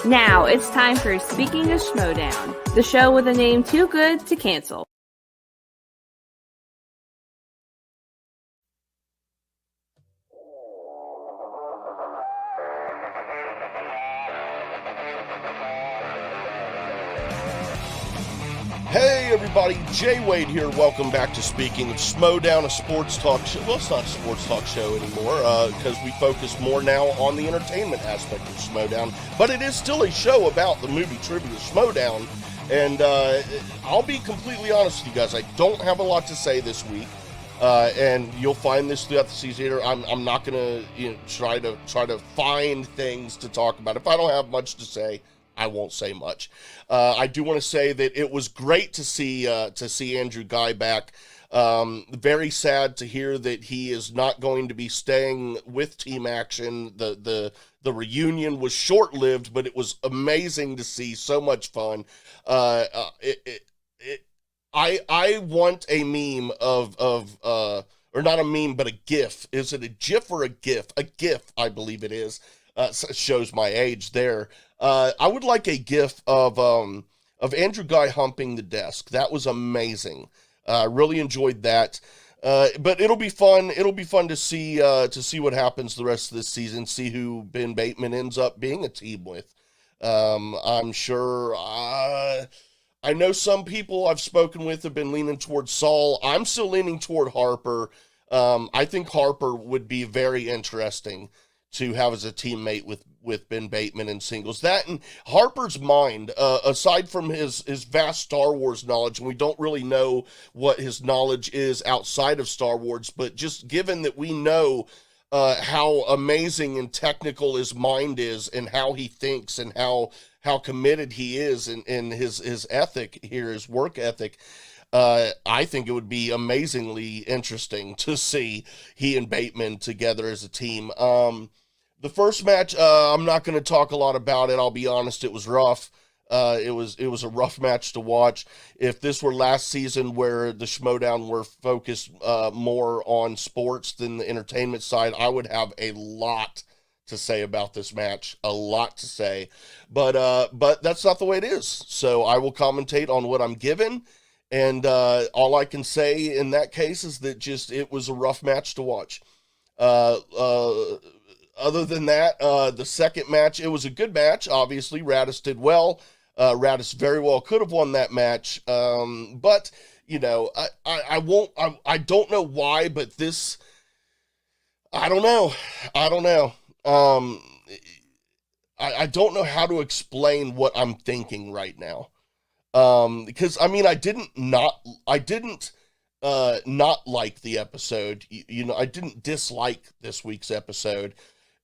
Now it's time for Speaking of Schmoedown, the show with a name too good to cancel. Hey everybody, Jay Wade here. Welcome back to Speaking of Schmoedown, a sports talk show. Well, it's not a sports talk show anymore because we focus more now on the entertainment aspect of Schmoedown. But it is still a show about the Movie Trivia Schmoedown. And I'll be completely honest with you guys. I don't have a lot to say this week. And you'll find this throughout the season. I'm not going to try to find things to talk about. If I don't have much to say, I won't say much. I do want to say that it was great to see Andrew Guy back. Very sad to hear that he is not going to be staying with Team Action. The reunion was short-lived, but it was amazing to see. So much fun. I want a meme or not a meme, but a GIF. Is it a GIF or a GIF? A GIF, I believe it is. Shows my age there. I would like a GIF of Andrew Guy humping the desk. That was amazing. I really enjoyed that. But it'll be fun. It'll be fun to see what happens the rest of this season. See who Ben Bateman ends up being a team with. I'm sure. I know some people I've spoken with have been leaning toward Saul. I'm still leaning toward Harper. I think Harper would be very interesting to have as a teammate with Ben Bateman in singles. That and Harper's mind, aside from his vast Star Wars knowledge, and we don't really know what his knowledge is outside of Star Wars, but just given that we know how amazing and technical his mind is and how he thinks and how committed he is in his ethic here, his work ethic, I think it would be amazingly interesting to see he and Bateman together as a team. The first match, I'm not going to talk a lot about it. I'll be honest, it was rough. It was a rough match to watch. If this were last season where the Schmoedown were focused more on sports than the entertainment side, I would have a lot to say about this match. A lot to say. But that's not the way it is. So I will commentate on what I'm given. And all I can say in that case is that it was a rough match to watch. Other than that, the second match, it was a good match. Obviously, Radis did well. Radis very well could have won that match. But, I don't know why, but this, I don't know. I don't know how to explain what I'm thinking right now. Because, I didn't not like the episode. I didn't dislike this week's episode.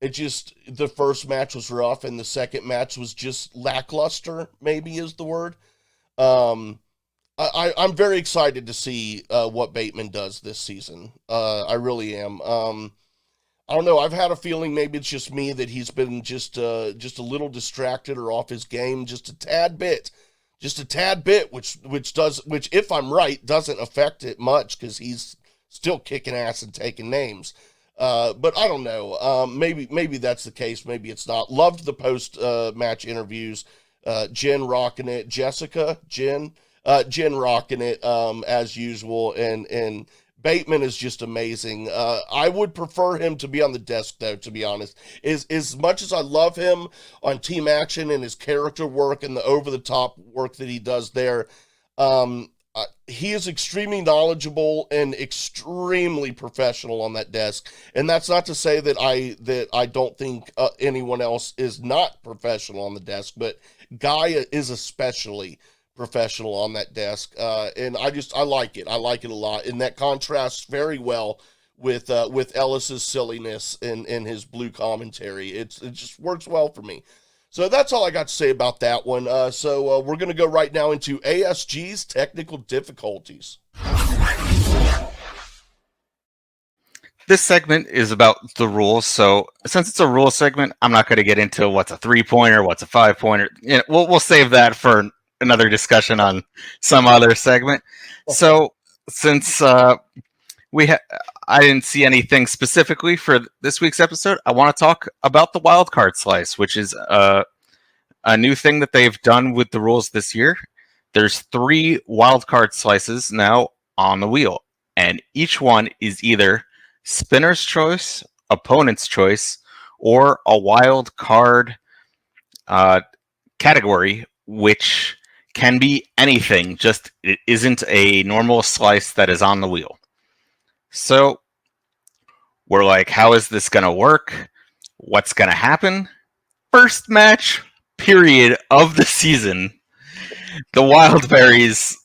It just, the first match was rough, and the second match was just lackluster, maybe is the word. I'm very excited to see what Bateman does this season. I really am. I don't know, I've had a feeling maybe it's just me that he's been just a little distracted or off his game just a tad bit. Which if I'm right, doesn't affect it much because he's still kicking ass and taking names. But I don't know. Maybe that's the case. Maybe it's not. Loved the post-match interviews. Jen rocking it. Jen rocking it as usual. And Bateman is just amazing. I would prefer him to be on the desk, though, to be honest. As much as I love him on Team Action and his character work and the over-the-top work that he does there, he is extremely knowledgeable and extremely professional on that desk. And that's not to say that I don't think anyone else is not professional on the desk, but Guy is especially professional on that desk. And I like it. I like it a lot. And that contrasts very well with Ellis's silliness and his blue commentary. It just works well for me. So that's all I got to say about that one. So we're going to go right now into ASG's technical difficulties. This segment is about the rules. So since it's a rule segment, I'm not going to get into what's a 3-pointer, what's a 5-pointer. We'll save that for another discussion on some other segment. Okay. So since I didn't see anything specifically for this week's episode, I want to talk about the wild card slice, which is a a new thing that they've done with the rules this year. There's 3 wild card slices now on the wheel, and each one is either spinner's choice, opponent's choice, or a wild card category, which can be anything, just it isn't a normal slice that is on the wheel. So we're like, how is this going to work? What's going to happen? First match, period, of the season, the Wildberries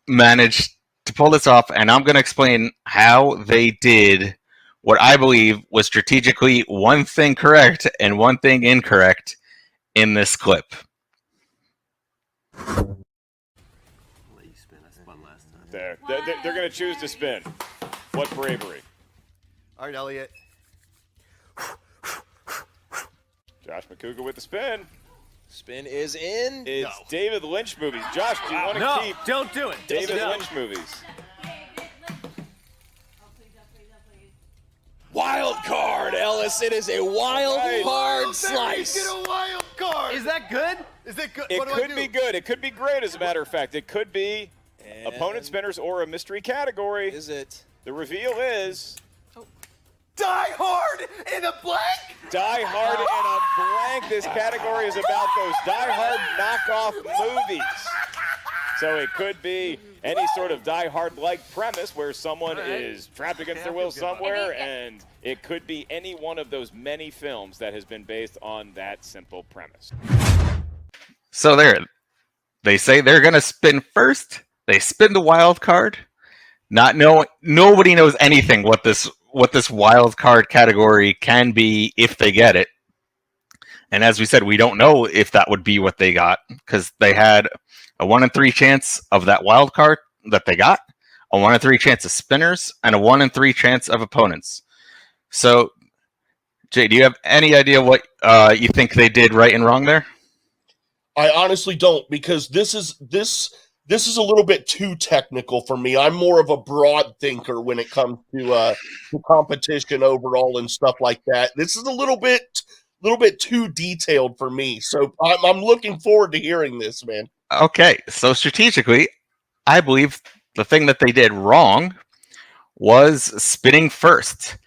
managed to pull this off, and I'm going to explain how they did what I believe was strategically one thing correct and one thing incorrect in this clip. There. They're going to choose to spin. What bravery. All right, Elliot. Josh McCougar with the spin. Spin is in. It's David Lynch movies. Josh, do you want to keep don't do it. David Lynch movies? Wild card, Ellis. It is a wild card slice. Get a wild card. Is that good? Is it good? It could be good. It could be great, as a matter of fact. It could be opponent spinners or a mystery category. Is it? The reveal is Die Hard in a blank? Die Hard in a blank. This category is about those Die Hard knockoff movies. So it could be any sort of Die Hard-like premise where someone is trapped against their will somewhere, and it could be any one of those many films that has been based on that simple premise. So there, they say they're going to spin first. They spin the wild card, not knowing, nobody knows anything what this wild card category can be if they get it. And as we said, we don't know if that would be what they got, because they had a 1 in 3 chance of that wild card that they got, a 1 in 3 chance of spinners, and a 1 in 3 chance of opponents. So, Jay, do you have any idea what you think they did right and wrong there? I honestly don't, because this is a little bit too technical for me. I'm more of a broad thinker when it comes to competition overall and stuff like that. This is a little bit too detailed for me. So I'm looking forward to hearing this, man. Okay, so strategically, I believe the thing that they did wrong was spinning first.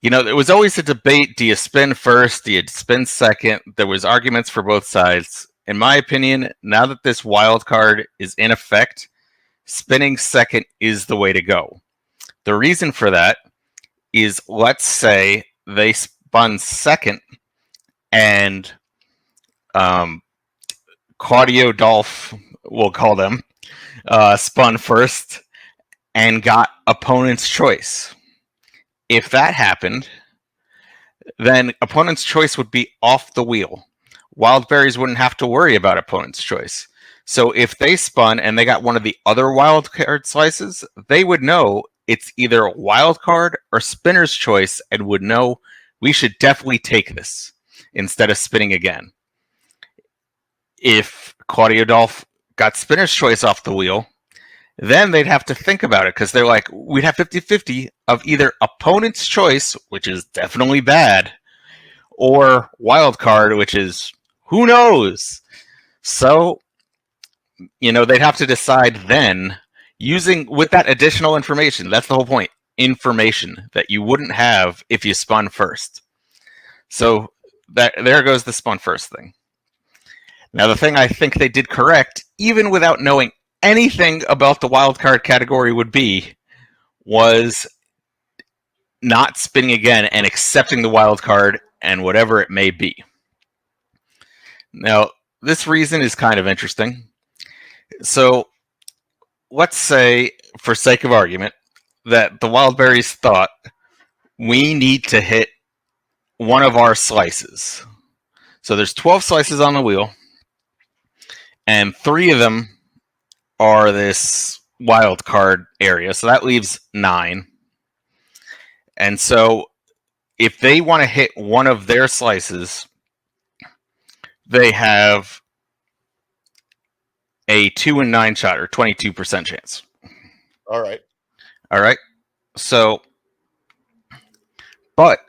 You know, there was always a debate, do you spin first, do you spin second? There was arguments for both sides. In my opinion, now that this wild card is in effect, spinning second is the way to go. The reason for that is, let's say they spun second and Claudio Dolph, we'll call them, spun first and got opponent's choice. If that happened, then opponent's choice would be off the wheel. Wildberries wouldn't have to worry about opponent's choice. So if they spun and they got one of the other wild card slices, they would know it's either a wild card or spinner's choice and would know we should definitely take this instead of spinning again. If Claudio Dolph got spinner's choice off the wheel, then they'd have to think about it, because they're like, we'd have 50-50 of either opponent's choice, which is definitely bad, or wild card, which is who knows. So, you know, they'd have to decide then, with that additional information. That's the whole point. Information that you wouldn't have if you spun first. So there goes the spun first thing. Now, the thing I think they did correct, even without knowing anything about the wildcard category, was not spinning again and accepting the wildcard and whatever it may be. Now, this reason is kind of interesting. So, let's say, for sake of argument, that the Wildberries thought we need to hit one of our slices. So there's 12 slices on the wheel, and 3 of them are this wild card area. So that leaves 9. And so if they want to hit one of their slices, they have a 2 in 9 shot, or 22% chance. All right. So, but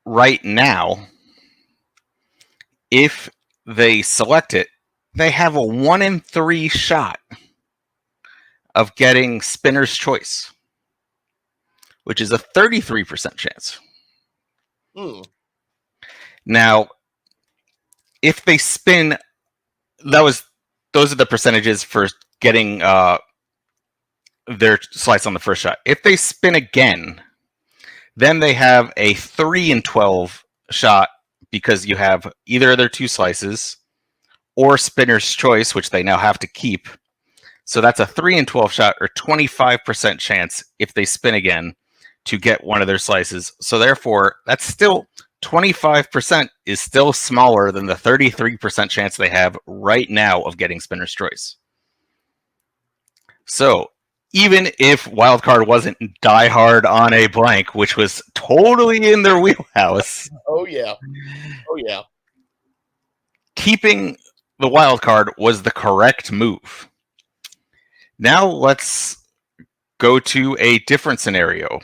right now, if they select it, they have a 1 in 3 shot of getting spinner's choice, which is a 33% chance. Now, if they spin, those are the percentages for getting their slice on the first shot. If they spin again, then they have a 3 in 12 shot because you have either of their 2 slices or spinner's choice, which they now have to keep. So that's a 3 in 12 shot, or 25% chance if they spin again to get one of their slices. So therefore, that's still 25% is still smaller than the 33% chance they have right now of getting spinner's choice. So even if wildcard wasn't Die Hard on a blank, which was totally in their wheelhouse. Oh yeah. Keeping the wildcard was the correct move. Now let's go to a different scenario.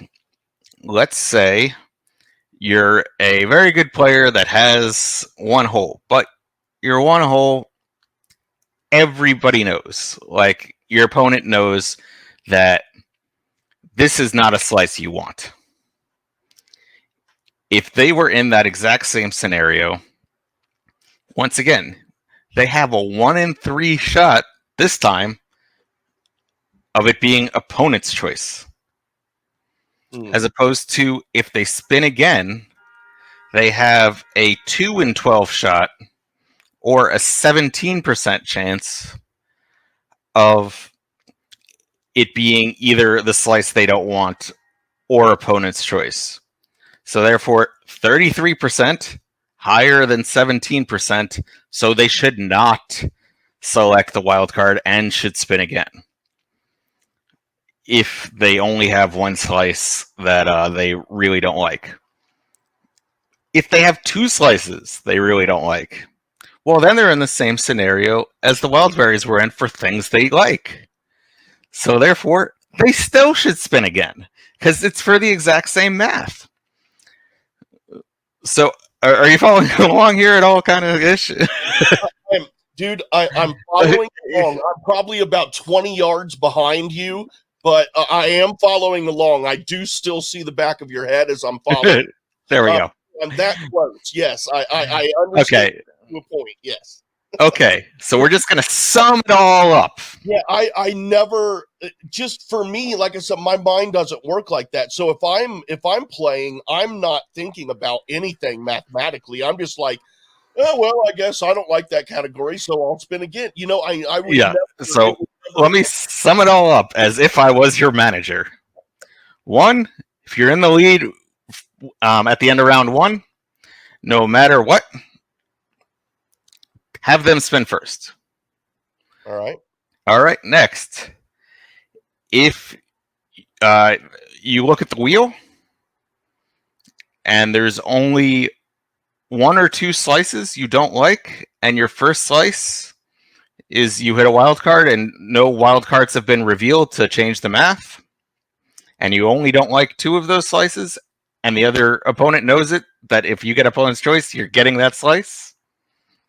Let's say you're a very good player that has 1 hole, but your 1 hole, everybody knows. Like, your opponent knows that this is not a slice you want. If they were in that exact same scenario, once again, they have a 1 in 3 shot this time of it being opponent's choice. As opposed to if they spin again, they have a 2 in 12 shot or a 17% chance of it being either the slice they don't want or opponent's choice. So therefore, 33% higher than 17%, so they should not select the wild card and should spin again if they only have 1 slice that they really don't like. If they have 2 slices they really don't like, well, then they're in the same scenario as the wildberries were in for things they like. So therefore, they still should spin again, because it's for the exact same math. So, are you following along here at all, kind of ish? Dude, I'm following along. I'm probably about 20 yards behind you, but I am following along. I do still see the back of your head as I'm following. There we go. I'm that close. Yes, I understand. Okay. To a point. Yes. Okay, so we're just gonna sum it all up. Yeah, I never, just for me, like I said, my mind doesn't work like that. So if I'm playing, I'm not thinking about anything mathematically. I'm just like, oh well, I guess I don't like that category, so I'll spin again. You know, I would Yeah. never, So let me sum it all up as if I was your manager. 1, if you're in the lead at the end of round 1, no matter what, have them spin first. All right. All right. Next, if you look at the wheel and there's only 1 or 2 slices you don't like, and your first slice is you hit a wild card and no wild cards have been revealed to change the math, and you only don't like 2 of those slices, and the other opponent knows it, that if you get opponent's choice, you're getting that slice,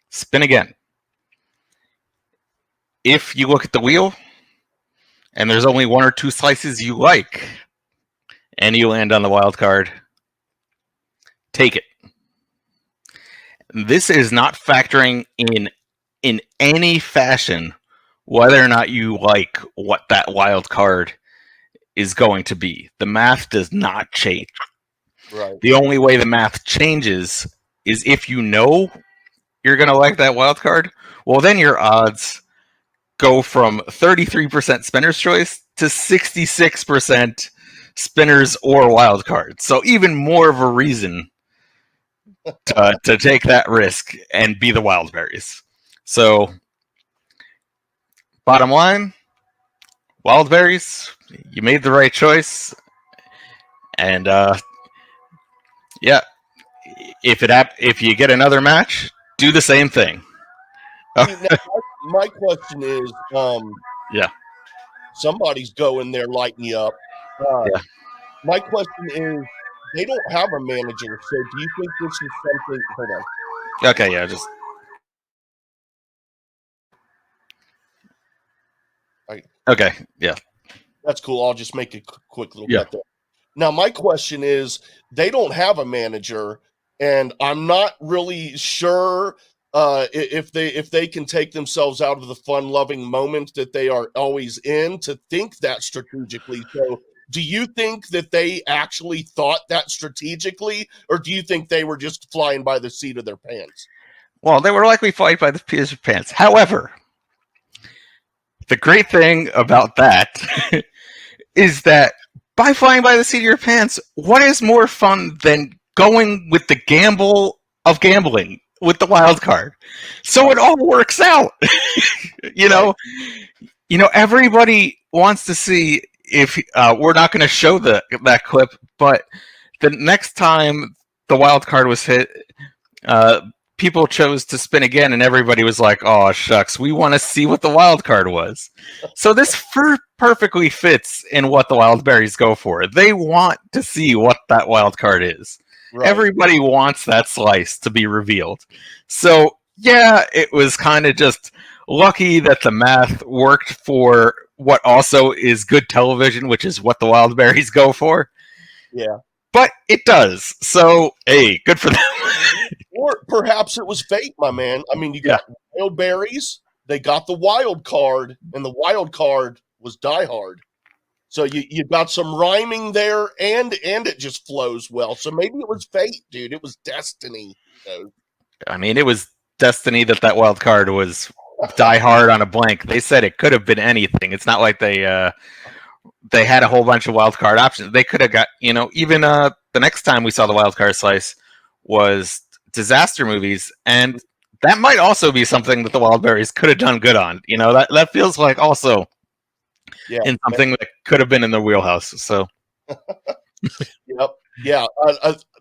spin again. If you look at the wheel and there's only 1 or 2 slices you like, and you land on the wild card, take it. This is not factoring in any fashion whether or not you like what that wild card is going to be. The math does not change. Right. The only way the math changes is if you know you're going to like that wild card, well, then your odds go from 33% spinner's choice to 66% spinners or wild cards. So even more of a reason to take that risk and be the wildberries. So bottom line, wildberries, you made the right choice. And yeah, if you get another match, do the same thing. Now, my question is, Yeah. somebody's going there lighting you up. Yeah. My question is, they don't have a manager, so do you think this is something? Hold on. Okay, yeah, just Okay, yeah. That's cool. I'll just make a quick little Yeah. cut there. Now, my question is, they don't have a manager, and I'm not really sure if they can take themselves out of the fun-loving moment that they are always in to think that strategically. So, do you think that they actually thought that strategically, or do you think they were just flying by the seat of their pants? Well, they were likely flying by the seat of their pants. However, the great thing about that is that by flying by the seat of your pants, what is more fun than going with the gamble of gambling with the wild card? So it all works out. you know, everybody wants to see if we're not going to show that clip, but the next time the wild card was hit, people chose to spin again, and everybody was like, "Oh shucks, we want to see what the wild card was." So this perfectly fits in what the wild berries go for. They want to see what that wild card is. Right. Everybody wants that slice to be revealed. So yeah, it was kind of just lucky that the math worked for what also is good television, which is what the wild berries go for. Yeah. But it does. So, hey, good for them. Or perhaps it was fate, my man. I mean, you got wild berries, they got the wild card, and the wild card was Die Hard. So you got some rhyming there, and it just flows well. So maybe it was fate, dude. It was destiny. I mean, it was destiny that wild card was Die Hard on a blank. They said it could have been anything. It's not like they had a whole bunch of wild card options. They could have got, even the next time we saw the wild card slice was disaster movies, and that might also be something that the wild berries could have done good on. That feels like also in something that could have been in the wheelhouse. So Yep. Yeah.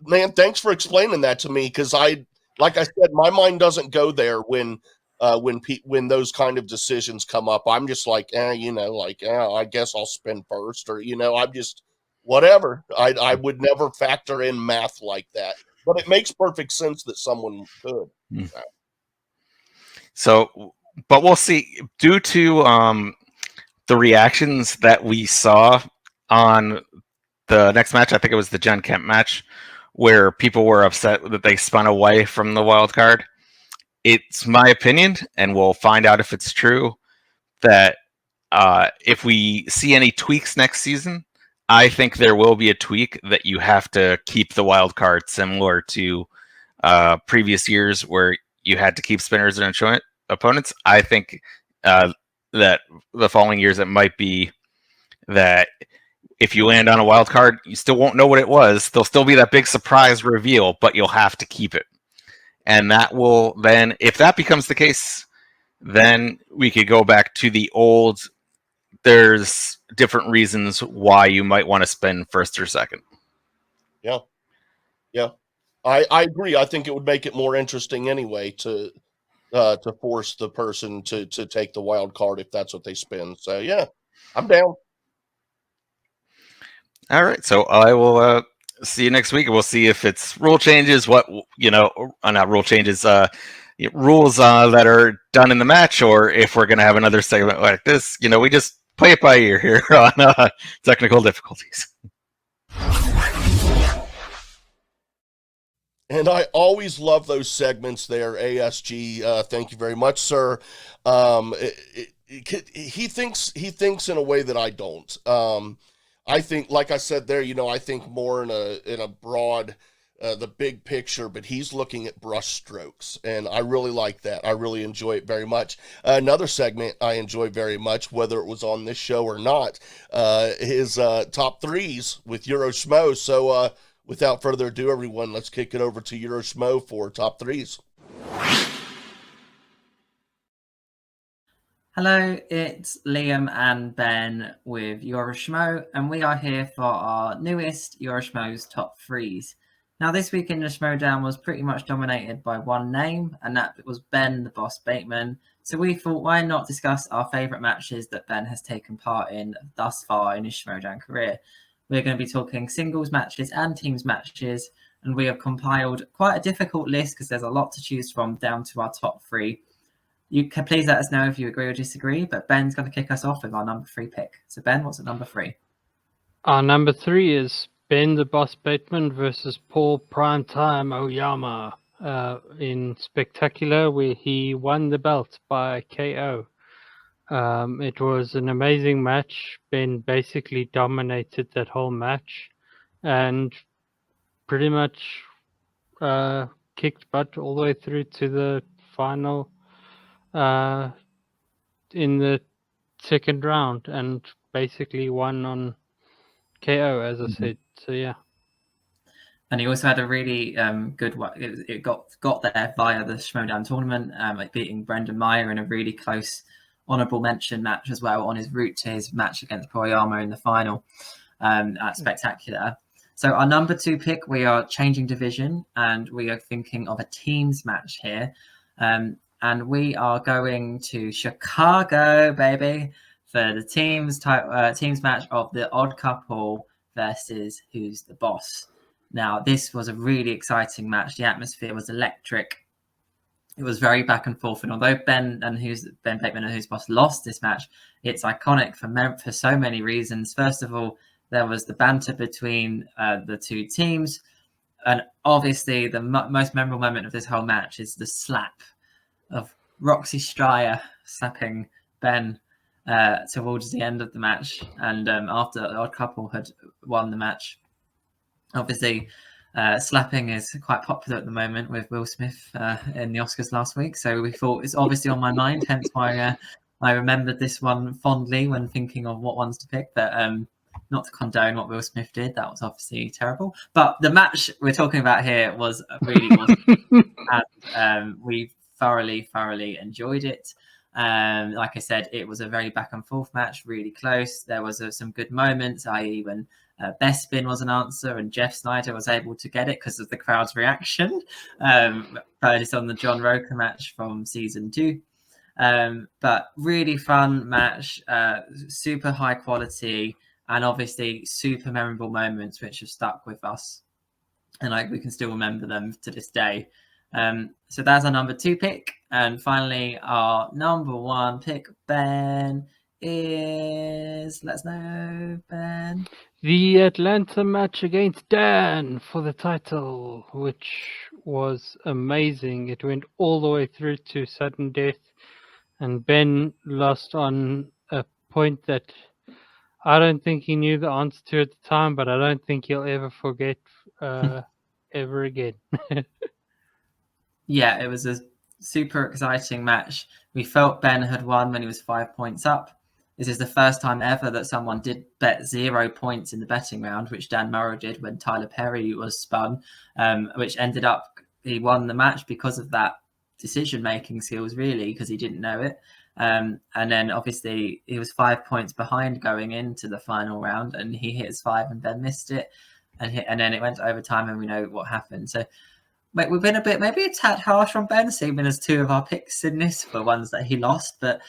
Man, thanks for explaining that to me, because like I said, my mind doesn't go there when those kind of decisions come up. I'm just like, I guess I'll spin first, or I'm just whatever. I would never factor in math like that, but it makes perfect sense that someone could. So, but we'll see. Due to the reactions that we saw on the next match, I think it was the Jen Kemp match, where people were upset that they spun away from the wild card. It's my opinion, and we'll find out if it's true, that if we see any tweaks next season, I think there will be a tweak that you have to keep the wild card similar to previous years where you had to keep spinners and opponents. I think that the following years it might be that if you land on a wild card, you still won't know what it was. There'll still be that big surprise reveal, but you'll have to keep it. And that will then, if that becomes the case, then we could go back to the old, there's different reasons why you might want to spin first or second. Yeah. Yeah. I agree. I think it would make it more interesting anyway to force the person to take the wild card if that's what they spin. So yeah, I'm down. All right. So I will see you next week. We'll see if it's rule changes, not rule changes, rules that are done in the match, or if we're going to have another segment like this. We just play it by ear here on technical difficulties. And I always love those segments there, ASG. Thank you very much, sir. He thinks in a way that I don't. I think, like I said there, I think more in a broad, the big picture, but he's looking at brush strokes, and I really like that. I really enjoy it very much. Another segment I enjoy very much, whether it was on this show or not, is top threes with Euroschmo. So without further ado, everyone, let's kick it over to Euroschmo for top threes. Hello, it's Liam and Ben with Euroschmo, and we are here for our newest Euroschmo's top threes. Now, this week in the Schmoedown was pretty much dominated by one name, and that was Ben the Boss Bateman. So we thought, why not discuss our favourite matches that Ben has taken part in thus far in his Schmoedown career. We're going to be talking singles matches and teams matches, and we have compiled quite a difficult list because there's a lot to choose from down to our top three. You can please let us know if you agree or disagree, but Ben's going to kick us off with our number 3 pick. So Ben, what's at number 3? Our number 3 is Ben the Boss Bateman versus Paul Primetime Oyama in Spectacular, where he won the belt by KO. It was an amazing match. Ben basically dominated that whole match and pretty much kicked butt all the way through to the final in the second round and basically won on KO, as I said. So yeah. And he also had a really good one. It got there via the Schmoedown tournament, like beating Brendan Meyer in a really close honourable mention match as well on his route to his match against Poyama in the final at Spectacular. So our number 2 pick, we are changing division and we are thinking of a teams match here. And we are going to Chicago, baby, for the teams match of the Odd Couple versus Who's the Boss. Now, this was a really exciting match. The atmosphere was electric. It was very back and forth. And although Ben Bateman and Who's the Boss lost this match, it's iconic for so many reasons. First of all, there was the banter between the two teams. And obviously, the most memorable moment of this whole match is the slap of Roxy Stryer slapping Ben towards the end of the match. And after the Odd Couple had won the match. Obviously, slapping is quite popular at the moment with Will Smith in the Oscars last week. So we thought it's obviously on my mind, hence why I remembered this one fondly when thinking of what ones to pick. But not to condone what Will Smith did. That was obviously terrible. But the match we're talking about here was really awesome. And we thoroughly enjoyed it. Like I said, it was a very back and forth match, really close. There was some good moments, i.e. when Best Spin was an answer and Jeff Snyder was able to get it because of the crowd's reaction. But it's on the John Roker match from season 2. But really fun match, super high quality, and obviously super memorable moments which have stuck with us. And we can still remember them to this day. So that's our number 2 pick. And finally, our number 1 pick, Ben, is... Let's know, Ben. The Atlanta match against Dan for the title, which was amazing. It went all the way through to sudden death, and Ben lost on a point that I don't think he knew the answer to at the time, but I don't think he'll ever forget ever again. Yeah, it was a super exciting match. We felt Ben had won when he was 5 points up. This is the first time ever that someone did bet 0 points in the betting round, which Dan Morrow did when Tyler Perry was spun, which ended up he won the match because of that decision-making skills, really, because he didn't know it. And then obviously he was 5 points behind going into the final round, and he hit his 5 and Ben missed it, and then it went to overtime, and we know what happened. So we've been maybe a tad harsh on Ben, seeing as 2 of our picks in this were ones that he lost, but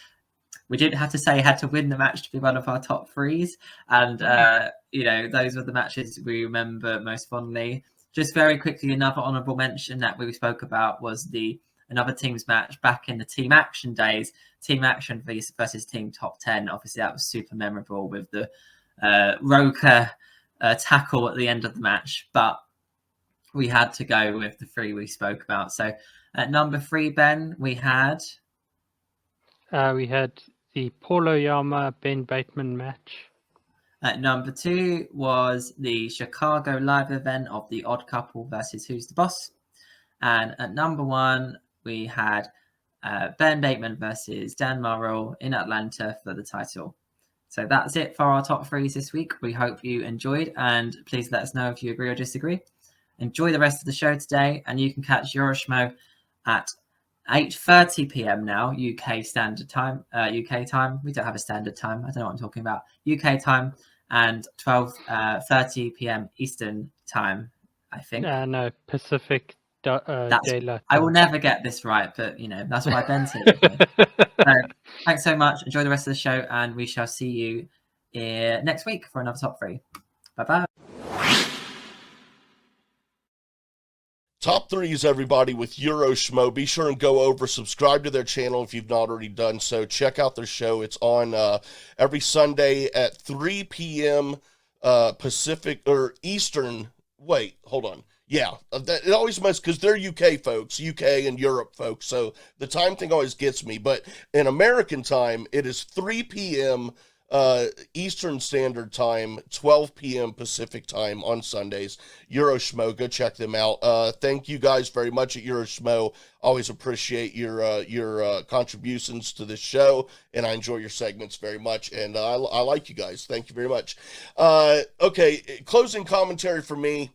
we didn't have to say he had to win the match to be one of our top 3s. And, those were the matches we remember most fondly. Just very quickly, another honourable mention that we spoke about was another teams match back in the Team Action days. Team Action versus Team Top 10. Obviously, that was super memorable with the Roker tackle at the end of the match. But we had to go with the 3 we spoke about. So at number 3, Ben, we had the Paul Oyama Ben Bateman match. At number 2 was the Chicago live event of the Odd Couple versus Who's the Boss. And at number 1, we had Ben Bateman versus Dan Morrow in Atlanta for the title. So that's it for our top 3s this week. We hope you enjoyed, and please let us know if you agree or disagree. Enjoy the rest of the show today, and you can catch Euroschmo at 8:30 p.m. now, UK standard time. UK time. We don't have a standard time. I don't know what I'm talking about. UK time, and 12:30 p.m. Eastern time, I think. No, Pacific daylight. I will never get this right, but that's why Ben's here. So, thanks so much. Enjoy the rest of the show, and we shall see you next week for another top 3. Bye bye. Top threes, everybody, with Euroschmo. Be sure and go over, subscribe to their channel if you've not already done so. Check out their show. It's on every Sunday at 3 p.m. Pacific or Eastern. Wait, hold on. Yeah, it always must, because they're UK folks, UK and Europe folks, so the time thing always gets me. But in American time, it is 3 p.m. Eastern Standard Time, 12 p.m. Pacific Time on Sundays. Euroschmo, go check them out. Thank you guys very much at Euroschmo. Always appreciate your contributions to this show, and I enjoy your segments very much, and I like you guys. Thank you very much. Okay, closing commentary for me.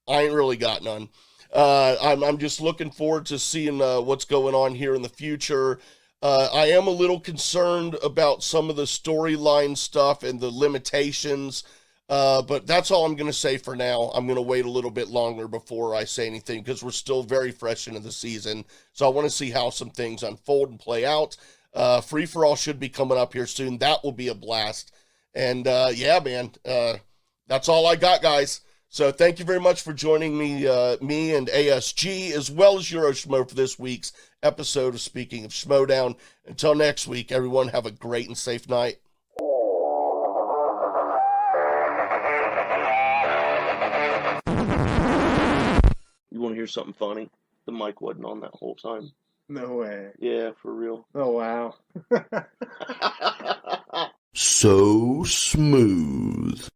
I ain't really got none. I'm just looking forward to seeing what's going on here in the future. I am a little concerned about some of the storyline stuff and the limitations, but that's all I'm going to say for now. I'm going to wait a little bit longer before I say anything because we're still very fresh into the season, so I want to see how some things unfold and play out. Free for All should be coming up here soon. That will be a blast. And yeah, man, that's all I got, guys. So thank you very much for joining me and ASG, as well as Euroschmo for this week's episode of Speaking of Schmoedown. Until next week, everyone, have a great and safe night. You want to hear something funny? The mic wasn't on that whole time. No way. Yeah, for real. Oh, wow. So smooth.